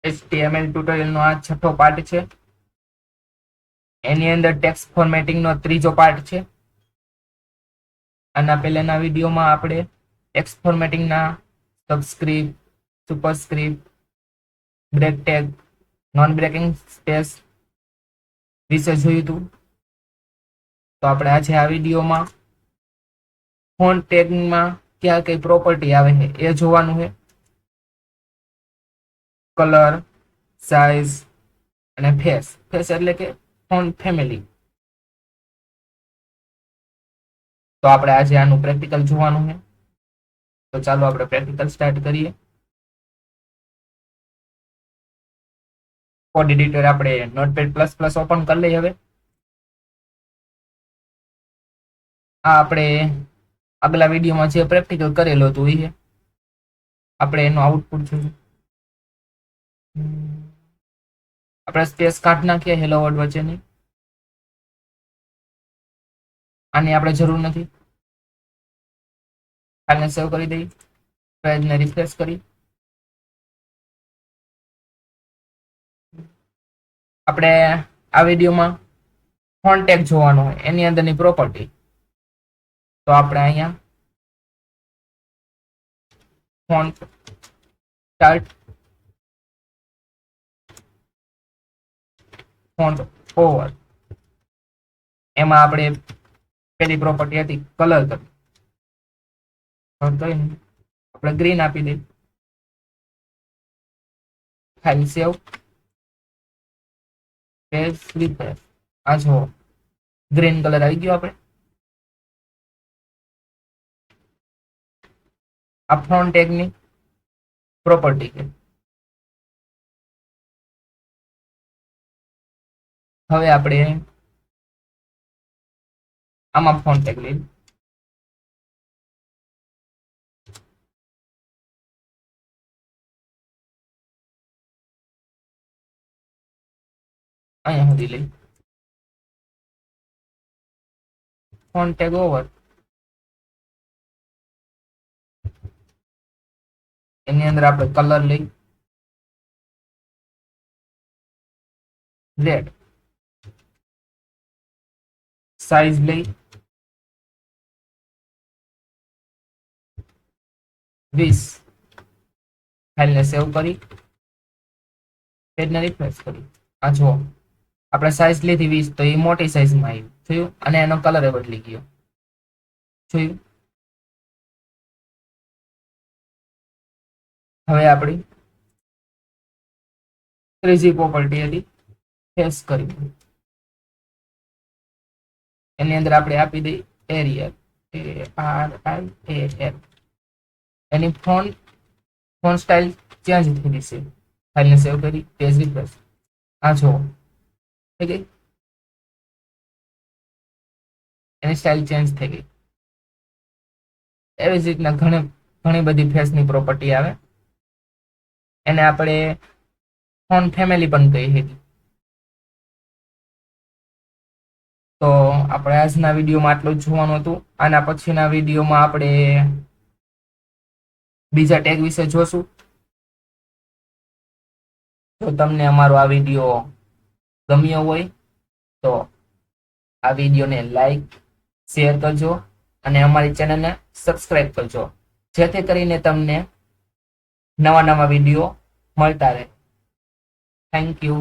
HTML tutorial નો આ છઠ્ઠો part છે. એની અંદર ટેક્સ્ટ ફોર્મેટિંગ નો ત્રીજો પાર્ટ છે. આના પહેલાના વિડીયોમાં આપણે ટેક્સ્ટ ફોર્મેટિંગ ના subscript, superscript, break tag, non breaking space વિશે જોયું હતું. તો આપણે આજે આ વિડીયોમાં ફોન્ટ ટેગમાં ક્યાં કઈ પ્રોપર્ટી આવે છે એ જોવાનું છે. કલર, સાઇઝ અને ફેસ. ફેસ એટલે કે ફોન્ટ ફેમિલી. તો આપણે આજે આનું પ્રેક્ટિકલ જોવાનું છે. તો ચાલો આપણે પ્રેક્ટિકલ સ્ટાર્ટ કરીએ. કોડ એડિટર આપણે નોટપેડ++ ઓપન કરી લઈએ. હવે આ આપણે આગલા વિડીયોમાં જે પ્રેક્ટિકલ કરેલું હતું એ આપણે એનું આઉટપુટ જોઈએ. આપણે સ્પેસ કાઢી નાખીએ હેલો વર્ડ વચ્ચેની. આની આપણે જરૂર નથી. ફાઇલને સેવ કરી દઈએ, પેજને રિફ્રેશ કરી. આપણે આ વિડીયોમાં ફોન્ટ ટેગ જોવાનો હોય એની અંદરની પ્રોપર્ટી. તો આપણે અહીંયા ફોન્ટ સ્ટાર્ટ, ફોન્ટ ઓવર, એમાં આપણે પેલી પ્રોપર્ટી હતી કલર કરી. આપણે ગ્રીન આપી દઈએ. File save, page refresh. આ જો ગ્રીન કલર આવી ગયો. આપણે આ ફોન્ટ ટેગની પ્રોપર્ટી છે. હવે આપણે આમાં ફોન્ટ ટેગ લઈ અહીંયા સુધી લઈ ફોન્ટ ટેગ ઓવર. એની અંદર આપણે કલર લઈ રેડ, સાઇઝ લઈ 20. ફાઇલને સેવ કરી પેજને રિફ્રેશ કરી. આ જો આપણે સાઇઝ લીધી 20 તો એ મોટી સાઇઝમાં આવી જોયું, અને એનો કલર બદલી ગયો જોયું. હવે આપણી ત્રીજી પ્રોપર્ટી હતી ફેસ કરી. એની અંદર આપણે આપી દઈ એરિયલ, ARIAL. એની ફોન્ટ સ્ટાઇલ ચેન્જ થઈ ગઈ છે. ફાઇલને સેવ કરી પેજ રિફ્રેશ. આ જો થઈ ગઈ, એની સ્ટાઇલ ચેન્જ થઈ ગઈ. એવી જ રીતના ઘણી બધી ફેસની પ્રોપર્ટી આવે. એને આપણે ફોન્ટ ફેમિલી પણ કહી શકીએ. તો આપણે આજના વિડીયોમાં આટલું જ જોવાનું હતું. આના પછીના વિડીયોમાં આપણે બીજા ટેગ વિશે જોશું. જો તમને અમારો આ વિડીયો ગમ્યો હોય તો આ વિડીયોને લાઈક, શેર કરજો અને અમારી ચેનલને સબસ્ક્રાઇબ કરજો, જેથી કરીને તમને નવા વિડીયો મળતા રહે. Thank you.